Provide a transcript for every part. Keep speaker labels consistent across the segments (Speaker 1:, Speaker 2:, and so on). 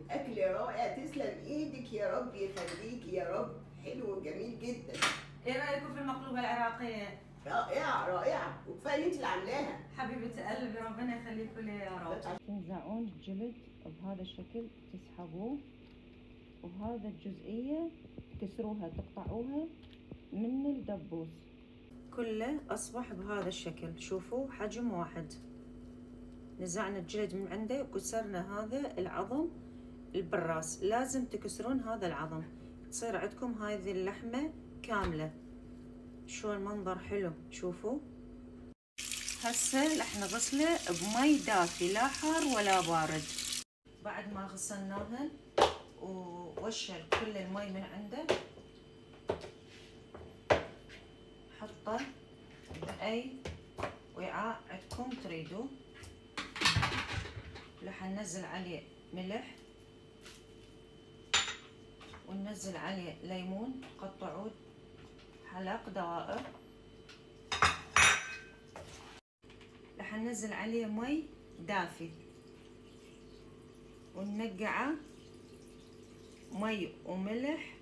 Speaker 1: اكل رائع، تسلم ايدك يا رب يخليك يا رب، حلو وجميل جدا.
Speaker 2: ايه رايكم في المقلوبه العراقيه؟
Speaker 1: رائعه رائعه، وكفايه انت اللي عاملاها.
Speaker 2: حبيبه قلبي ربنا يخليكم لي يا رب.
Speaker 3: تنزعون الجلد بهذا الشكل، تسحبوه، وهذا الجزئية تكسروها تقطعوها من الدبوس. كله أصبح بهذا الشكل، شوفوا حجم واحد. نزعنا الجلد من عنده وكسرنا هذا العظم البراس. لازم تكسرون هذا العظم، تصير عندكم هذه اللحمة كاملة. شو المنظر حلو، شوفوا. هسه رح نغسله بمي دافي، لا حار ولا بارد. بعد ما غسلناها ووشل كل المي من عنده، حطه بأي وعاء عندكم تريدوه. رح ننزل عليه ملح، وننزل عليه ليمون، قطعوه حلق دوائر. رح ننزل عليه مي دافي وننقعه مي وملح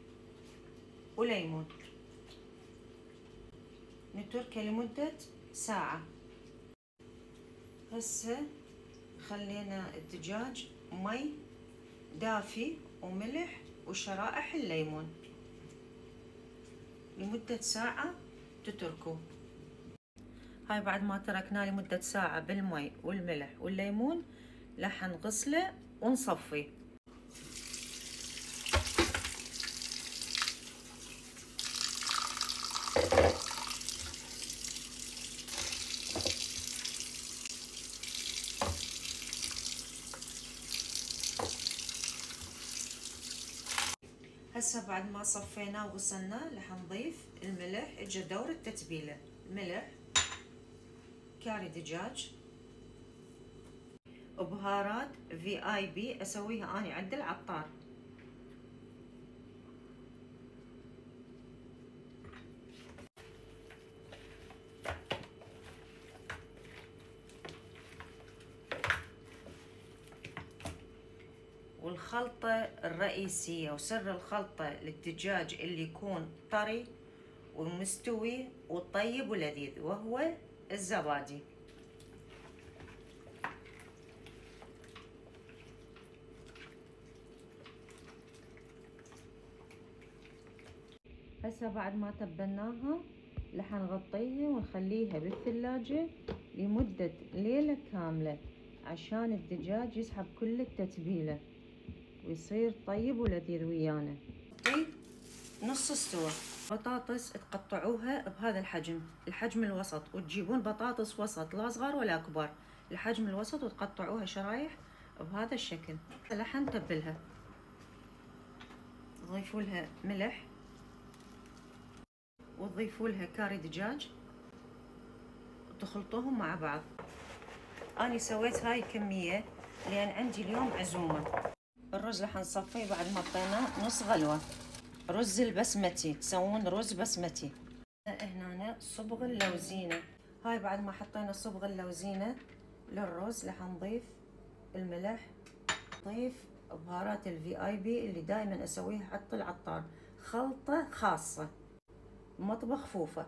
Speaker 3: وليمون. نتركه لمدة ساعة. هسه خلينا الدجاج مي دافي وملح وشرائح الليمون لمدة ساعة تتركوه. هاي بعد ما تركناه لمدة ساعة بالمي والملح والليمون، رح نغسله ونصفيه. هسه بعد ما صفيناه وغسلناه، رح نضيف الملح. اجى دور التتبيلة: ملح، كاري دجاج، وبهارات VIP اسويها اني عند العطار. والخلطة الرئيسية وسر الخلطة للدجاج اللي يكون طري ومستوي وطيب ولذيذ، وهو الزبادي. هسه بعد ما تبلناها، رح نغطيها ونخليها بالثلاجة لمدة ليلة كاملة، عشان الدجاج يسحب كل التتبيلة ويصير طيب ولذيذ ويانا. نص استوى. بطاطس تقطعوها بهذا الحجم، الحجم الوسط، وتجيبون بطاطس وسط، لا صغار ولا كبار، الحجم الوسط، وتقطعوها شرايح بهذا الشكل. رح نتبلها، تضيفوا لها ملح، وتضيفوا لها كاري دجاج، وتخلطوهم مع بعض. أنا سويت هاي كمية لأن عندي اليوم عزومة. الرز رح نصفيه بعد ما حطيناه نص غلوة. رز البسمتي، تسوون رز بسمتي. هنا صبغ اللوزينة. هاي بعد ما حطينا صبغ اللوزينة للرز، رح نضيف الملح، نضيف بهارات VIP اللي دائما اسويها حط العطار، خلطة خاصة مطبخ فوفا،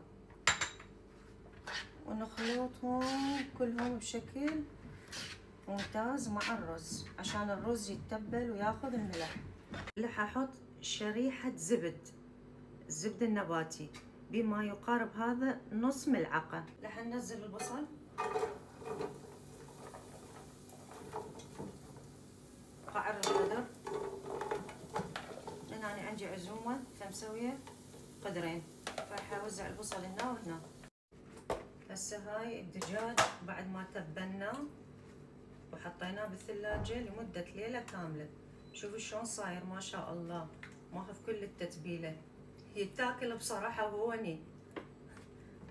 Speaker 3: ونخلطهم كلهم بشكل ممتاز مع الرز عشان الرز يتبل وياخذ الملح. رح احط شريحة زبد النباتي بما يقارب هذا نص ملعقة. رح ننزل البصل، قعر القدر، لان انا عندي عزومة فمسوية قدرين، فراح اوزع البصل هنا وهنا. هسه هاي الدجاج بعد ما تبلناه وحطيناه بالثلاجة لمدة ليلة كاملة، شوفوا شلون صاير ما شاء الله، ماخذ كل التتبيلة، يتاكل بصراحة وهوني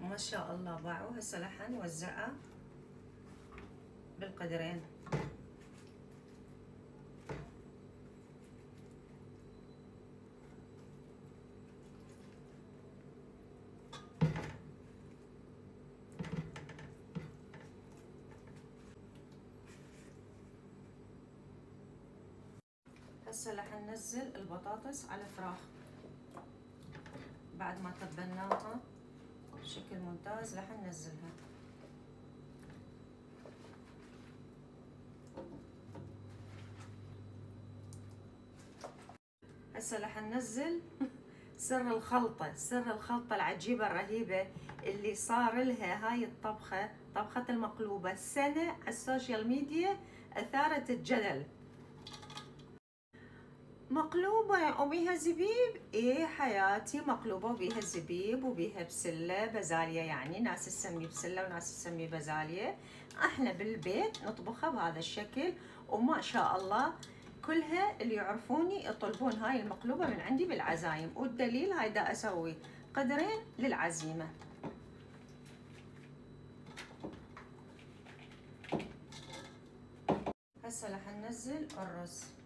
Speaker 3: ما شاء الله. باعوه. هسه رح نوزعه بالقدرين. هسه راح ننزل البطاطس على الفراخ بعد ما تبلناها بشكل ممتاز. راح ننزلها. هسه راح ننزل سر الخلطة العجيبة الرهيبة اللي صار لها هاي الطبخة، طبخة المقلوبة، سنة على السوشيال ميديا أثارت الجدل. مقلوبة وبيها زبيب؟ إيه حياتي، مقلوبة وبيها زبيب وبيها بسلة بازالية، يعني ناس تسمي بسلة وناس تسمي بازالية. احنا بالبيت نطبخها بهذا الشكل، وما شاء الله كلها اللي يعرفوني يطلبون هاي المقلوبة من عندي بالعزايم، والدليل هاي دا أسوي قدرين للعزيمة. هسه راح ننزل الرز.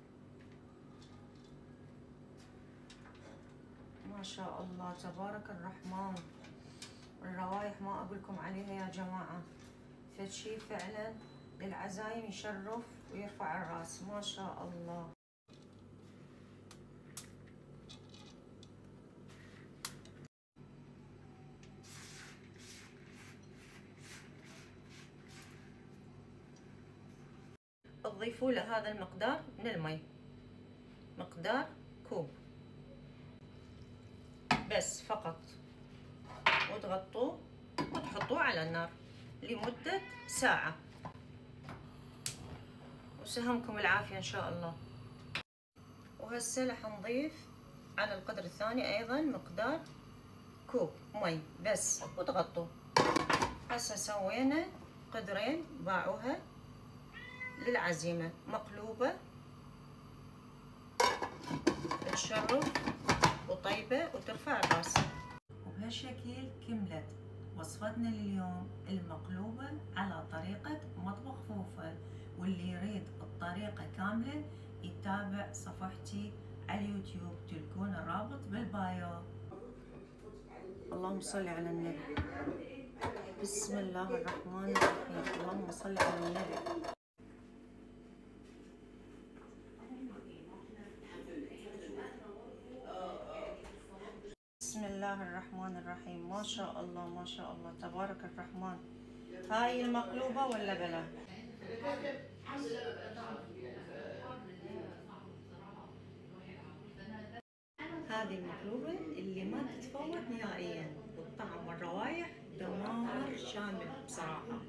Speaker 3: ما شاء الله تبارك الرحمن، الروايح ما أقولكم عليها يا جماعة، فشي فعلا للعزايم يشرف ويرفع الراس. ما شاء الله. تضيفوا له هذا المقدار من المي، مقدار كوب بس فقط، وتغطوه وتحطوه على النار لمدة ساعة، وسهمكم العافية إن شاء الله. وهسه راح نضيف على القدر الثاني أيضا مقدار كوب مي بس، وتغطوه. هسه سوينا قدرين باعوها للعزيمة، مقلوبة تشرف وطيبة وترفع الراس. وبهالشكل كملت وصفتنا لليوم المقلوبة على طريقة مطبخ فوفا، واللي يريد الطريقة كاملة يتابع صفحتي على اليوتيوب، تلقون الرابط بالبايو. اللهم صل على النبي. بسم الله الرحمن الرحيم. اللهم صل على النبي. بسم الله الرحمن الرحيم. ما شاء الله ما شاء الله تبارك الرحمن. هاي المقلوبة ولا بلا؟ هذه المقلوبة اللي ما تتفوت نهائيا، والطعم والروائح دمار شامل بصراحة.